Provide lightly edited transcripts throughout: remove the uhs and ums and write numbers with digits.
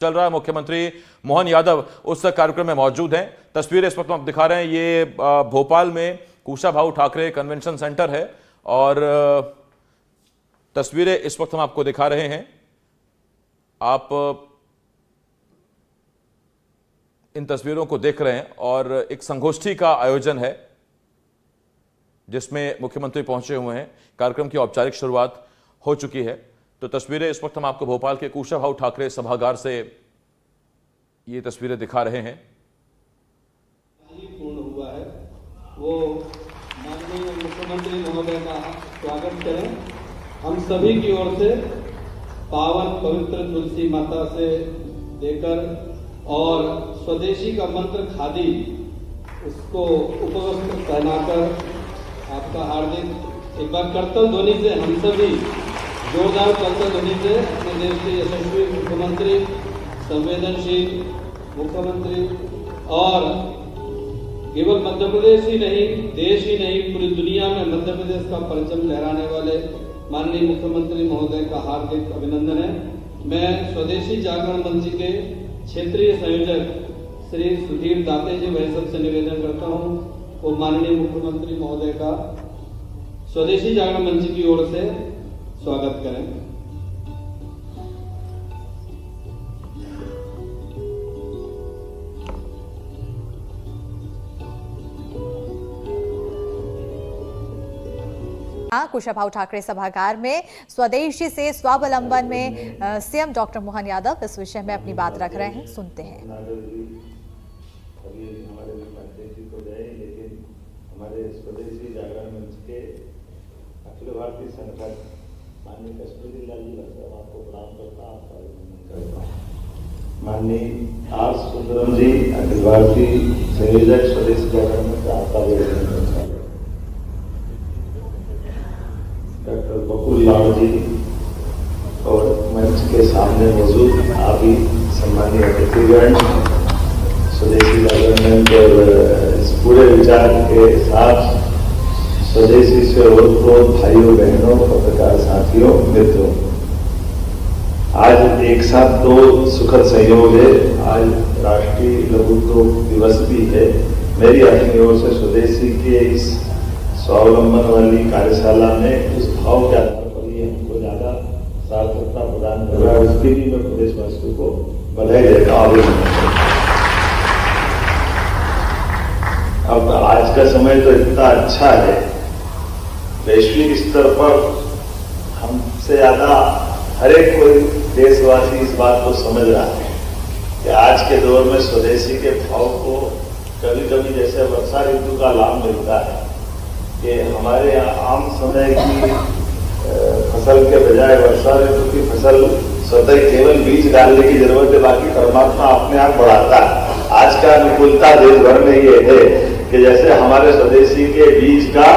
चल रहा है। मुख्यमंत्री मोहन यादव उस कार्यक्रम में मौजूद हैं। तस्वीरें इस वक्त हम दिखा रहे हैं। ये भोपाल में कुशाभाऊ ठाकरे कन्वेंशन सेंटर है और तस्वीरें इस वक्त हम आपको दिखा रहे हैं। आप इन तस्वीरों को देख रहे हैं और एक संगोष्ठी का आयोजन है जिसमें मुख्यमंत्री पहुंचे हुए हैं। कार्यक्रम की औपचारिक शुरुआत हो चुकी है। तो तस्वीरें इस वक्त हम आपको भोपाल के कुशाभाऊ ठाकरे सभागार से ये तस्वीरें दिखा रहे हैं। पूर्ण हुआ है वो माननीय मुख्यमंत्री महोदय का स्वागत करें। हम सभी की ओर से पावन पवित्र तुलसी माता से लेकर और स्वदेशी का मंत्र खादी उसको उपवस्त्र पहनाकर आपका हार्दिक एक बार करतल ध्वनि से हम सभी जोरदार करतल ध्वनि से अपने देश के यशस्वी मुख्यमंत्री, संवेदनशील मुख्यमंत्री और केवल मध्य प्रदेश ही नहीं, देश ही नहीं, पूरी दुनिया में मध्य प्रदेश का परचम लहराने वाले माननीय मुख्यमंत्री महोदय का हार्दिक अभिनंदन है। मैं स्वदेशी जागरण मंच के क्षेत्रीय संयोजक श्री सुधीर दाते जी वह सबसे निवेदन करता हूं वो माननीय मुख्यमंत्री महोदय का स्वदेशी जागरण मंच की ओर से स्वागत करें। कुशाभाऊ ठाकरे सभागार में स्वदेशी से स्वावलंबन में सीएम डॉक्टर मोहन यादव इस विषय में अपनी बात रख रहे हैं। सुनते हैं। हमारे स्वदेशी जागरण मंच के अखिल भारतीय संगठन माननीय कश्मीरी लाल जी साहब आपको प्रणाम करता हूं, आपका अभिनंदन करता हूं। माननीय आर सुंदरम जी अखिल भारतीय संयोजक स्वदेशी जागरण मंच का आपका अभिनंदन करता हूं। डॉक्टर बकुल लाल जी और मंच के सामने मौजूद आप ही सम्मानीय अतिथिगण, स्वदेशी जागरण मंच और इस पूरे विचार के साथ स्वदेशी से ओतप्रोत भाइयों बहनों, पत्रकार साथियों, मित्रों, आज एक साथ दो सुखद संयोग है। आज राष्ट्रीय लघु उद्योग दिवस भी है। मेरी अपनी ओर से स्वदेशी के इस स्वावलंबन वाली कार्यशाला में उस भाव के आधार पर ये हमको ज्यादा सार्थकता प्रदान कर रहा है, उसके लिए मैं प्रदेशवासियों को बधाई देता हूँ। अब आज का समय तो इतना अच्छा है, वैश्विक स्तर पर हमसे ज्यादा हर एक कोई देशवासी इस बात को समझ रहा है कि आज के दौर में स्वदेशी के भाव को कभी कभी जैसे वर्षा ऋतु का लाभ मिलता है कि हमारे यहाँ आम समय की फसल के बजाय वर्षा ऋतु की फसल स्वतः केवल बीज डालने की जरूरत है, बाकी परमात्मा अपने आप बढ़ाता है। आज का अनुकूलता देश भर में ये है कि जैसे हमारे स्वदेशी के बीज का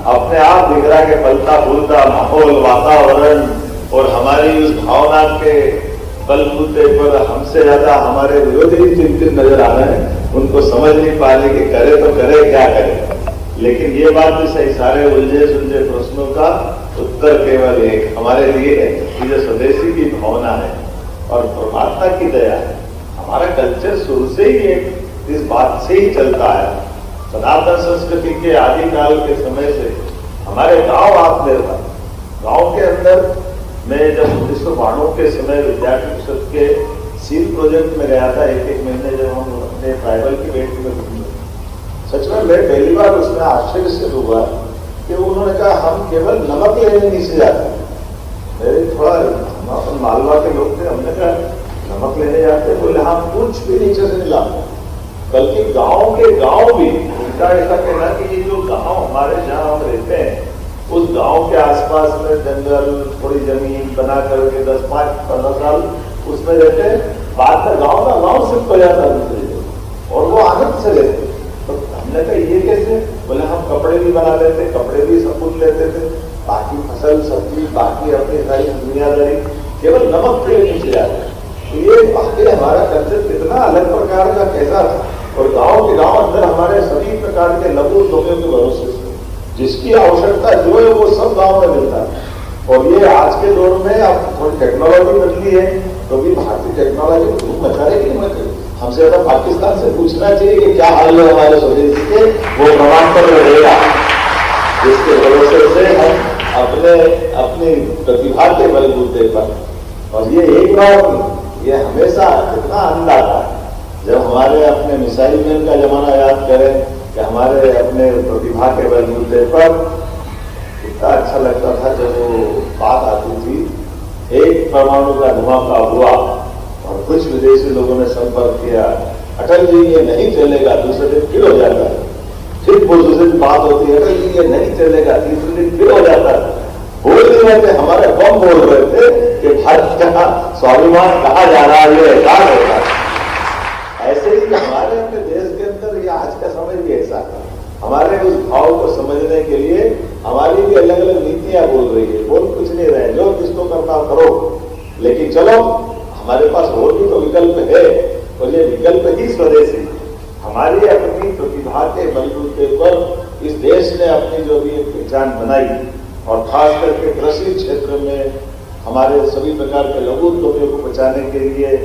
अपने आप बिखरा के फलता फूलता माहौल, वातावरण और हमारी उस भावना के बलबूते पर हमसे ज्यादा हमारे विरोधी चिंतित नजर आ रहे हैं। उनको समझ नहीं पा रहे कि करे तो करे क्या करे। लेकिन ये बात भी सही, सारे उलझे सुलझे प्रश्नों का उत्तर केवल एक हमारे लिए है कि जो स्वदेशी की भावना है और परमात्मा की दया है। हमारा कल्चर शुरू से ही एक इस बात से ही चलता है। सनातन संस्कृति के आदिकाल के समय से हमारे गांव आत्मनिर्भर, गांव के अंदर मैं जब 1992 के समय विद्यार्थी परिषद के सील प्रोजेक्ट में गया था, एक महीने जब हम अपने ट्राइबल की बेटी में घूमे, सच में मैं पहली बार उसमें आश्चर्य से हुआ कि उन्होंने कहा हम केवल नमक लेने नीचे जाते। मेरे थोड़ा हम अपन मालवा के लोग थे, हमने कहा नमक लेने जाते, बोले हम कुछ भी नीचे से नहीं लाते, बल्कि गांव के गांव भी उनका ऐसा कहना कि ये जो गांव हमारे जहां हम रहते हैं उस गांव के आसपास में जंगल, थोड़ी जमीन बना करके 10-15 साल उसमें रहते हैं। बाद में गांव का गांव सिर्फ हो जाता दूसरे और वो आनंद से लेते। तो हमने कहा ये कैसे? बोले हम कपड़े भी बना लेते, कपड़े भी सब कुछ लेते थे, बाकी फसल सब्जी बाकी अपनी सारी दुनियादारी केवल नमक पे नीचे जाते। ये बाकी हमारा कल्चर कितना अलग प्रकार का कैसा था। और गांव के गांव अंदर हमारे सभी प्रकार के लघु उद्योगों के भरोसे से जिसकी आवश्यकता जो है वो सब गांव में मिलता है। और ये आज के दौर में अब थोड़ी टेक्नोलॉजी बदली है, कभी भारतीय टेक्नोलॉजी धूम मचा रही कि मत हमसे ज्यादा पाकिस्तान से पूछना चाहिए कि क्या हाल है हमारे स्वदेशी के, वो प्रमाण पत्र रहेगा जिसके भरोसे से हम अपनी प्रतिभा के बलबूते पर, और ये एक बार नहीं, ये हमेशा कितना आनंद आता है जब हमारे अपने मिसाइल मैन का जमाना याद करें कि हमारे अपने प्रतिभा के बलबूते पर कितना अच्छा लगता था जब वो बात आती थी। एक परमाणु का धमाका हुआ और कुछ विदेशी लोगों ने संपर्क किया, अटल जी ये नहीं चलेगा, दूसरे दिन फिर हो जाता है, फिर वो दूसरे दिन बात होती है, अटल जी ये नहीं चलेगा, तीसरे दिन फिर हो जाता है। बोल नहीं रहे थे, हमारे बम बोल रहे थे कि भारत का स्वाभिमान कहा जा रहा है, ये एहसास होता है। ऐसे ही हमारे अपने देश के अंदर ये आज का समय भी ऐसा है, हमारे उस भाव को समझने के लिए हमारी भी अलग अलग नीतियां बोल रही है, बोल कुछ नहीं रहे, जो किसको करना करो, लेकिन चलो हमारे पास और भी तो विकल्प है, और ये विकल्प ही स्वदेशी। हमारी अपनी प्रतिभा के बलबूते पर इस देश ने अपनी जो भी एक पहचान बनाई, और खास करके कृषि क्षेत्र में हमारे सभी प्रकार के लघु उद्योगों को बचाने के लिए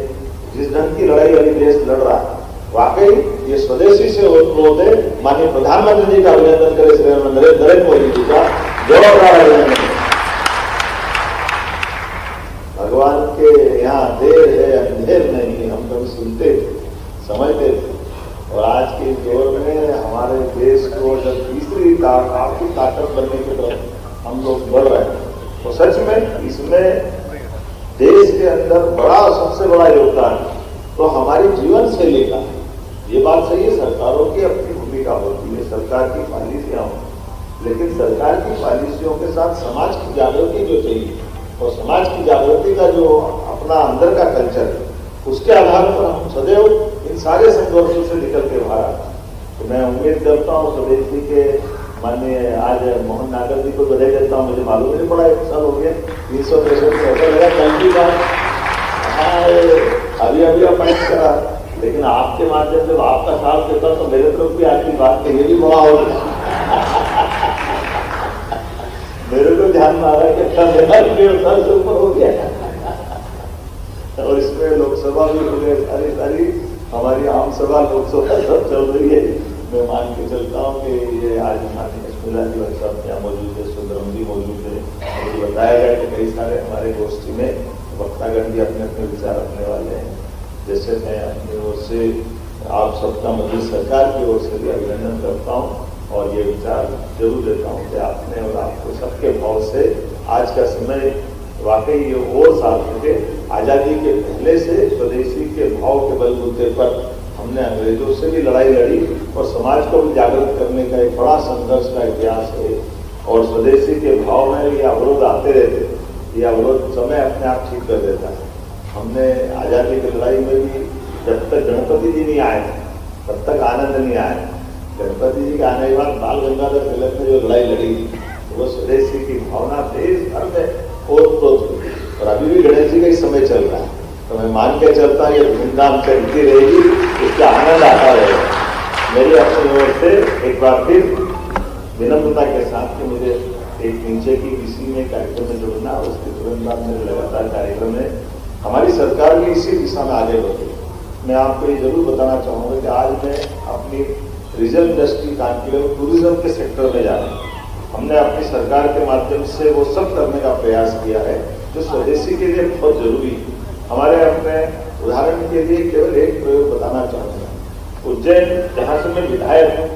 जिस ढंग की लड़ाई वाली देश लड़ रहा है, वाकई ये स्वदेशी से ओतप्रोत है। माननीय प्रधानमंत्री जी का अभिनंदन करें, श्री नरेंद्र मोदी जी का जोरदार अभिनंदन। भगवान के यहाँ देर है अंधेर नहीं, हम कभी सुनते समझते थे, और आज के दौर में हमारे देश को जब तीसरी आर्थिक ताकत बनने की तरफ हम लोग बढ़ रहे हैं, तो सच में इसमें देश के अंदर सबसे बड़ा योगदान तो हमारी जीवन शैली का। ये बात सही है, सरकारों की अपनी भूमिका होती है, सरकार की पॉलिसियां होती, लेकिन सरकार की पॉलिसियों के साथ समाज की जागृति जो चाहिए, और समाज की जागृति का जो अपना अंदर का कल्चर है, उसके आधार पर हम सदैव इन सारे संघर्षों से निकल के बाहर आते हैं। तो मैं उम्मीद करता हूँ स्वदेशी के माननीय आज मोहन नागर जी को बधाई देता हूँ। मुझे मालूम नहीं पड़ा, 1 साल हो गया, 363 से ऐसा लगा कल की बात, अभी अपॉइंट करा, लेकिन आपके माध्यम से आपका साथ देता तो मेरे तरफ भी आपकी बात ये भी बड़ा हो गया। मेरे को ध्यान में आ रहा है कि साल से ऊपर हो गया, और इसमें लोकसभा भी हो गए, सारी हमारी आम सभा लोकसभा सब चल रही है। मैं मान के चलता हूँ कि ये आज माननीय स्मिला जी साहब यहाँ मौजूद है, सुंदरम जी मौजूद है, मुझे बताया गया कि कई सारे हमारे गोष्ठी में वक्तागण भी अपने अपने विचार रखने वाले हैं। जैसे मैं अपनी ओर से आप सबका मध्य सरकार की ओर से भी अभिनंदन करता हूँ, और ये विचार जरूर देता हूँ कि आपने और आपको सबके भाव से आज का समय वाकई ये और सार्थक है। आजादी के पहले से स्वदेशी के भाव के बलबूते पर हमने अंग्रेजों से भी लड़ाई लड़ी, और समाज को भी जागृत करने का एक बड़ा संघर्ष का इतिहास है। और स्वदेशी के भाव में ये अवरोध आते रहते, ये अवरोध समय अपने आप ठीक कर देता है। हमने आजादी की लड़ाई में भी जब तक गणपति जी नहीं आए तब तक आनंद नहीं आया। गणपति जी के आने के बाद बाल गंगाधर तिलक ने जो लड़ाई लड़ी, वो स्वदेशी की भावना देश भर में ओतप्रोत हुई, और अभी भी गणेश जी का ही समय चल रहा है। तो मैं मान के चलता हूँ ये धूमधाम चलती रहेगी, इसका आनंद आता रहेगा। मेरी अपनी ओर से एक बार फिर विनम्रता के साथ कि मुझे एक नीचे की किसी में कार्यक्रम में जुड़ना, उसके तुरंत बाद मेरे लगातार कार्यक्रम है। हमारी सरकार भी इसी दिशा में आगे बढ़ी। मैं आपको ये जरूर बताना चाहूँगा कि आज मैं अपनी रीजनल इंडस्ट्री कानपुर टूरिज्म के सेक्टर में जा रहा हूँ। हमने अपनी सरकार के माध्यम से वो सब करने का प्रयास किया है जो स्वदेशी के लिए बहुत जरूरी है। हमारे अपने उदाहरण के लिए केवल एक प्रयोग बताना चाहूँगा। उज्जैन जहाँ से मैं विधायक हूँ,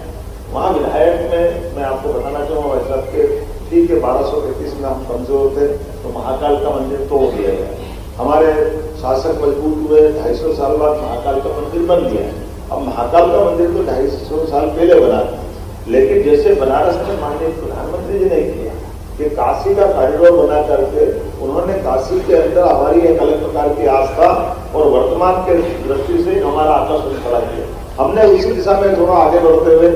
वहाँ विधायक में मैं आपको बताना चाहूँगा वैसा कि ठीक है 1235 में हम कमजोर थे तो महाकाल का मंदिर तोड़ दिया गया। हमारे शासक मजबूत हुए, 250 साल बाद महाकाल का मंदिर बन गया। अब महाकाल का मंदिर तो 250 साल पहले बना था, लेकिन जैसे बनारस में माननीय प्रधानमंत्री जी ने किया कि काशी का कॉरिडोर बना करके उन्होंने काशी के अंदर हमारी एक अलग प्रकार की आस्था और वर्तमान के दृष्टि से हमारा आकर्षण खड़ा किया। हमने उसी दिशा में थोड़ा आगे बढ़ते हुए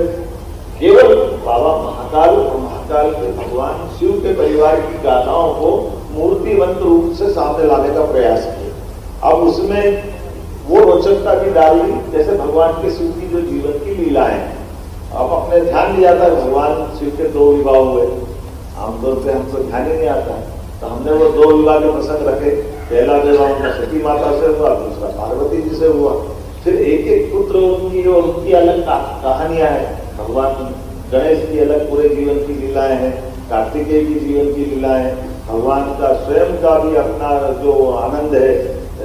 केवल बाबा महाकाल और महाकाल के भगवान शिव के परिवार की गाथाओं को मूर्तिवंत रूप से सामने लाने का प्रयास किया। अब उसमें वो रोचकता भी डाली जैसे भगवान के शिव की जो जीवन की लीलाएं। अब अपने ध्यान दिया था भगवान शिव के 2 विवाह हुए, आमतौर पे हमको ध्यान ही नहीं आता, तो हमने वो 2 विवाह के प्रसंग रखे। पहला विवाह उनका सती माता से हुआ, दूसरा पार्वती जी से हुआ। फिर एक एक पुत्र उनकी और उनकी अलग कहानियां हैं। भगवान गणेश की अलग पूरे जीवन की लीलाएं हैं, कार्तिकेय की जीवन की लीलाएं हैं, भगवान का स्वयं का भी अपना जो आनंद है,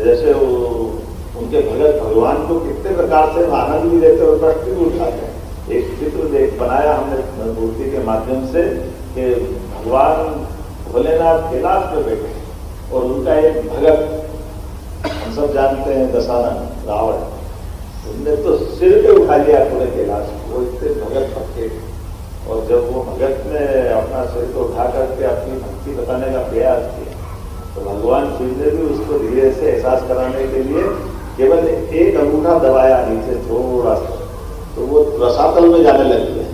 जैसे उनके भगत भगवान को कितने प्रकार से आनंद भी देते और कष्ट भी उठाते हैं। एक चित्र बनाया हमने मूर्ति के माध्यम से कि भगवान भोलेनाथ कैलाश पे बैठे और उनका एक भगत, हम सब जानते हैं दशानन रावण, उनने तो सिर पे उठा लिया पूरे कैलाश, वो इतने भगत पक्के। और जब वो भगत ने अपना सिर को उठा करके अपनी भक्ति बताने का प्रयास किया तो भगवान शिव ने भी उसको धीरे से एहसास कराने के लिए केवल एक अंगूठा दबाया नीचे थोड़ा सा, तो वो रसातल में जाने लग गया।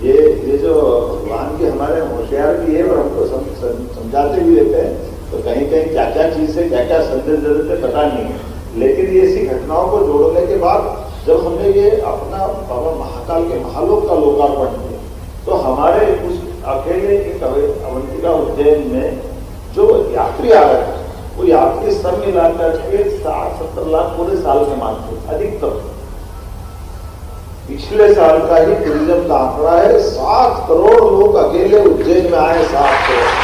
ये जो भगवान के हमारे होशियार भी है और हमको समझाते भी रहते हैं, तो कहीं कहीं क्या क्या चीज से क्या क्या संदेश दे देते पता नहीं है। लेकिन ये ऐसी घटनाओं को जोड़ने के बाद जब हमने ये अपना बाबा महाकाल के महालोक का लोकार्पण किया, तो हमारे उस अकेले एक अवंतिका उज्जैन में जो यात्री आ रहे थे, वो यात्री सब मिलाकर के 60-70 लाख पूरे साल में मानते अधिकतम। पिछले साल का ही टूरिज्म का आंकड़ा है, 7 करोड़ लोग अकेले उज्जैन में आए, 7 करोड़।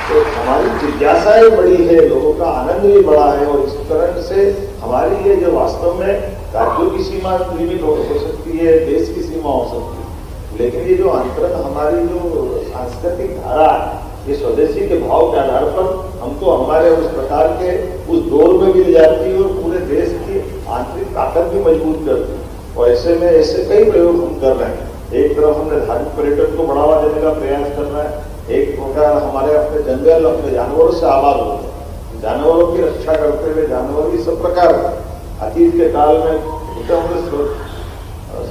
तो हमारी जिज्ञासाएं बड़ी है, लोगों का आनंद भी बड़ा है, और इस तरह से हमारी ये जो वास्तव में राज्यों की सीमा लिमिट हो सकती है, देश की सीमा हो सकती है, लेकिन ये जो अंतरंग हमारी जो सांस्कृतिक धारा है, ये स्वदेशी के भाव के आधार पर हमको हमारे उस प्रकार के उस दौर में भी ले जाती है और पूरे देश की आंतरिक ताकत भी मजबूत करती है। और ऐसे में ऐसे कई प्रयोग हम कर रहे हैं। एक तरफ हमने धार्मिक पर्यटन को बढ़ावा देने का प्रयास कर रहे हैं, एक प्रकार हमारे अपने जंगल अपने जानवरों से आबाद होते हैं, जानवरों की रक्षा करते हुए जानवर भी सब प्रकार अतीत के काल में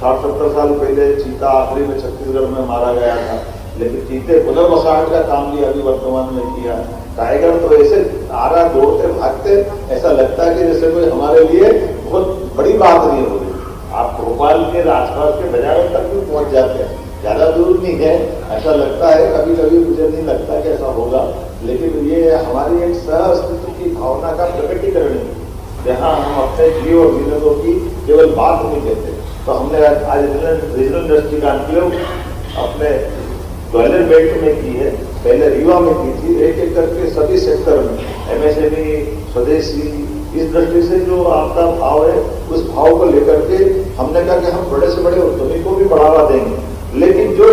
60-70 साल पहले चीता आखिरी में छत्तीसगढ़ में मारा गया था, लेकिन चीते पुनर्वसान का काम भी अभी वर्तमान में किया। टाइगर तो ऐसे आ रहा दौड़ते भागते, ऐसा लगता है कि जैसे कोई हमारे लिए बहुत बड़ी बात नहीं हो रही। आप भोपाल के आसपास के बाजारों तक भी पहुंच जाते हैं, ज्यादा दूर नहीं है, ऐसा लगता है। कभी कभी मुझे नहीं लगता कि ऐसा होगा, लेकिन ये हमारी एक सह अस्तित्व की भावना का प्रकटीकरण है, जहाँ हम अपने जीव और विनोदों की केवल बात नहीं कहते। तो हमने आज रीजनल इंडस्ट्री कॉन्क्लेव अपने ग्वालियर बेल्ट में की है, पहले रीवा में की थी, एक एक करके सभी सेक्टर में एमएसएमई, स्वदेशी, इस दृष्टि से जो आपका भाव है उस भाव को लेकर के हमने कहा कि हम बड़े से बड़े उद्यमी को भी बढ़ावा देंगे, लेकिन जो